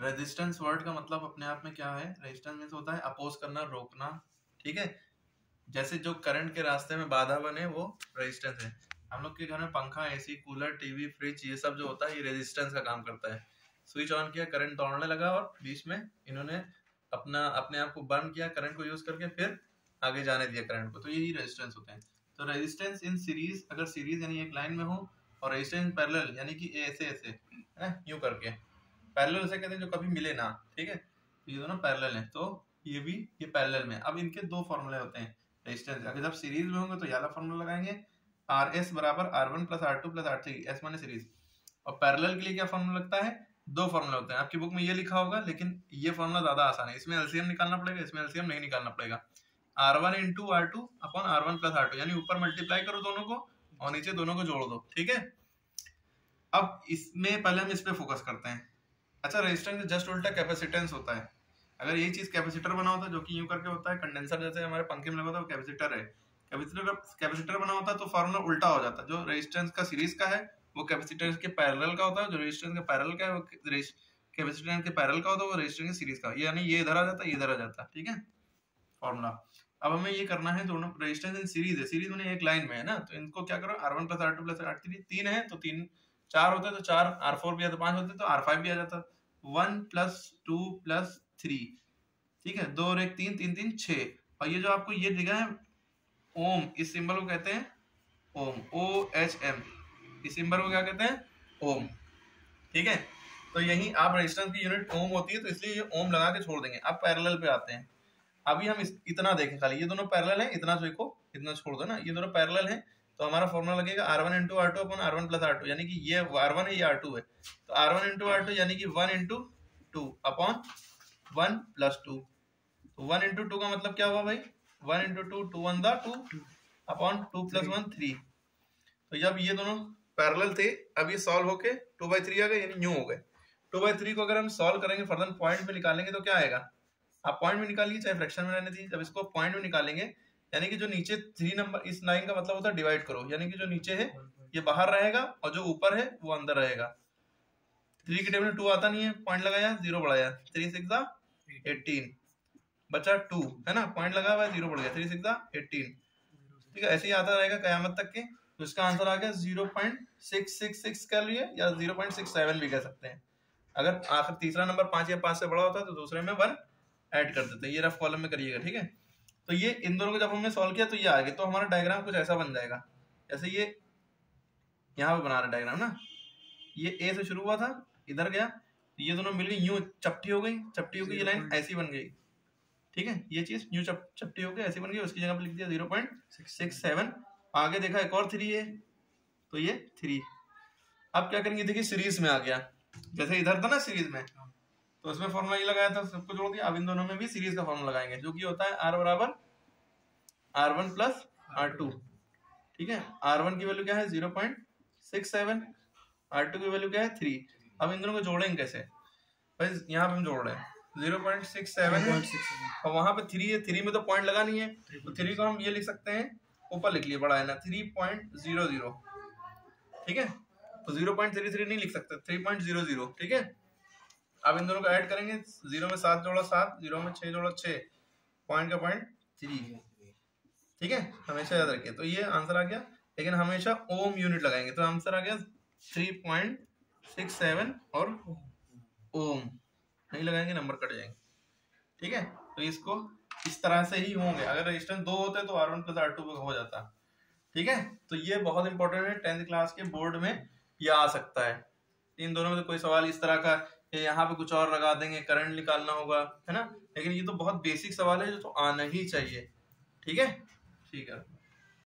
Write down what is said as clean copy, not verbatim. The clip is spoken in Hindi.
रेजिस्टेंस वर्ड का मतलब अपने आप में क्या है, रेजिस्टेंस मींस होता है अपोज करना, रोकना, ठीक है। जैसे जो करंट के रास्ते में बाधा बने वो रेजिस्टेंस है। हम लोग के घर में पंखा, एसी, कूलर, टीवी, फ्रिज, ये सब जो होता है ये रेजिस्टेंस का काम करता है। स्विच ऑन किया, करंट दौड़ने लगा और बीच में इन्होंने अपने आप को बर्न किया करंट को यूज करके, फिर आगे जाने दिया करंट को, तो यही रेजिस्टेंस होते हैं। तो रेजिस्टेंस इन सीरीज, अगर सीरीज यानी एक लाइन में हो, और रेजिस्टेंस पैरेलल यानी कि ऐसे ऐसे है ना, यूं करके। पैरेलल उसे कहते हैं जो कभी मिले ना, ठीक है। तो ये दोनों पैरेलल हैं, तो ये भी ये पैरेलल में। अब इनके दो फॉर्मूले होते हैं रेजिस्टेंस। अगर जब सीरीज में होंगे तो ये वाला फॉर्मूला लगाएंगे, आर एस बराबर R1 plus R2 plus R3, S माने सीरीज। और पैरेलल के लिए क्या फॉर्मूला लगता है, दो फॉर्मूला होते हैं। आपकी बुक में ये लिखा होगा, लेकिन ये फॉर्मूला ज्यादा आसान है। इसमें एलसीएम निकालना पड़ेगा, इसमें एलसीएम नहीं निकालना पड़ेगा। R1 into R2 upon R1 plus R2, यानी ऊपर मल्टीप्लाई करो दोनों को और नीचे दोनों को जोड़ दो, ठीक है। अब इसमें पहले हम इस पे फोकस करते हैं। अच्छा, रेजिस्टेंस जस्ट उल्टा कैपेसिटेंस होता है। अगर यही चीज कैपेसिटर बना होता जो कि यूं करके होता है, कंडेंसर जैसे हमारे पंखे में लगा होता है, वो कैपेसिटर है। कैपेसिटर बना होता तो फॉर्मूला उल्टा हो जाता। जो रेजिस्टेंस का सीरीज का है वो कैपेसिटर के पैरेलल का होता है, जो रेजिस्टेंस के पैरेलल का है वो कैपेसिटर के पैरेलल का होता है, वो रेजिस्टेंस की सीरीज का, यानी ये इधर आ जाता है, ये इधर आ जाता है, ठीक है फॉर्मूला। अब हमें ये करना है, दोनों रेजिस्टेंस इन सीरीज है, सीरीज में एक लाइन में है ना, तो इनको क्या करो, R1 plus R2 plus R3, 3 है तो 3, 4 होते तो 4, R4 भी है तो 5 होते तो R5 भी आ जाता, 1 प्लस 2 प्लस 3, ठीक है, 2 और 1 3, 3 3 6। और ये जो आपको ये दिखा है ओम, इस सिंबल को कहते हैं ओम, OHM, इस सिंबल को क्या कहते हैं, ओम, ठीक है। तो यही आप रेजिस्टेंस की यूनिट ओम होती है, तो इसलिए ये ओम लगा के छोड़ देंगे। अब पैरेलल पे आते हैं। अभी हम इतना देखें खाली, ये दोनों पैरेलल है, इतना देखो, इतना छोड़ दो ना, ये दोनों पैरेलल है, तो हमारा फॉर्मूला लगेगा R1 into R2 upon R1 plus R2, यानी कि ये R1 है, ये R2 है, तो R1 इंटू R2 यानी कि 1 इंटू 2 अपॉन 1 प्लस 2। तो 1 इंटू 2 का मतलब क्या हुआ भाई, 1 इंटू 2, 2 1 दा 2 अपॉन 2 प्लस 1 3। तो जब ये दोनों पैरेलल थे, अब ये सॉल्व होके 2/3 आ गए, यानी न्यू हो गए। 2/3 को अगर हम सॉल्व करेंगे, फर्दर पॉइंट में निकालेंगे तो क्या आएगा, आप पॉइंट में निकालिए चाहे फ्रैक्शन में रहने दीजिए। जब इसको पॉइंट में निकालेंगे, यानी कि जो नीचे 3 नंबर, इस लाइन का मतलब होता है डिवाइड करो, यानी कि जो नीचे है ये बाहर रहेगा और जो ऊपर है वो अंदर रहेगा। 3 के टेबल में 2 आता नहीं है, पॉइंट लगाया 0 बढ़ाया, 3 6 18 बचा 2 है ना, पॉइंट लगा हुआ है 0 बढ़ गया, 3 6 18, ठीक है। ऐसे ही आता रहेगा कयामत तक के। तो इसका आंसर आ गया 0.666 कह लिए, या 0.67 भी कह सकते हैं। अगर आखिर तीसरा नंबर 5 या 5 से बड़ा होता है तो दूसरे में 1 ऐड कर देते हैं। ये रफ कॉलम में करिएगा, ठीक है। तो ये इन दोनों को जब हमने सॉल्व किया तो ये आ गया, तो हमारा डायग्राम कुछ ऐसा बन जाएगा, जैसे ये यहाँ पे बना रहा डायग्राम ना, ये ए से शुरू हुआ था, इधर गया, ये दोनों मिल गई, यूं चपटी हो गई, चपटी हो गई, ये लाइन ऐसी बन गई, ठीक है। ये चीज यूं चपटी हो गई, ऐसी बन गई, उसकी जगह पे लिख दिया 0.67। आगे देखा एक और 3 है, तो ये 3। अब क्या करेंगे, देखिए सीरीज में आ गया, जैसे इधर था ना सीरीज में, तो उसमें फॉर्मूला ये लगाया था, सबको जोड़ दिया। अब इन दोनों में भी सीरीज का फॉर्मूला लगाएंगे, जो कि होता है R बराबर R1 प्लस R2, ठीक है। R1 की वैल्यू क्या है 0.67, R2 की वैल्यू क्या है 3। अब इन दोनों को जोड़ेंगे कैसे भाई, यहाँ पे हम जोड़ रहे हैं 0.67 और वहां पे 3 है, 3 में तो पॉइंट लगा नहीं है, तो 3 को हम ये लिख सकते हैं, ऊपर लिख लिए बड़ा है ना, 3.00, ठीक है। तो 0.33 नहीं लिख सकते, 3.00, ठीक है। अब इन दोनों को ऐड करेंगे, 0 में 7 जोड़ा 7, 0 में 6 जोड़ा 6, पॉइंट का पॉइंट 3, ठीक है, हमेशा याद रखिए। तो ये आंसर आ गया, लेकिन हमेशा ओम यूनिट लगाएंगे, तो आंसर आ गया 3.67 और ओम नहीं लगाएंगे नंबर कट जाएंगे, ठीक है। तो इसको इस तरह से ही होंगे, अगर रेजिस्टेंस 2 होते तो R1 प्लस R2 हो जाता, ठीक है। तो ये बहुत इंपॉर्टेंट है, 10th क्लास के बोर्ड में ये आ सकता है। इन दोनों में तो कोई सवाल इस तरह का यहाँ पे कुछ और लगा देंगे, करंट निकालना होगा, है ना, लेकिन ये तो बहुत बेसिक सवाल है जो तो आना ही चाहिए, ठीक है।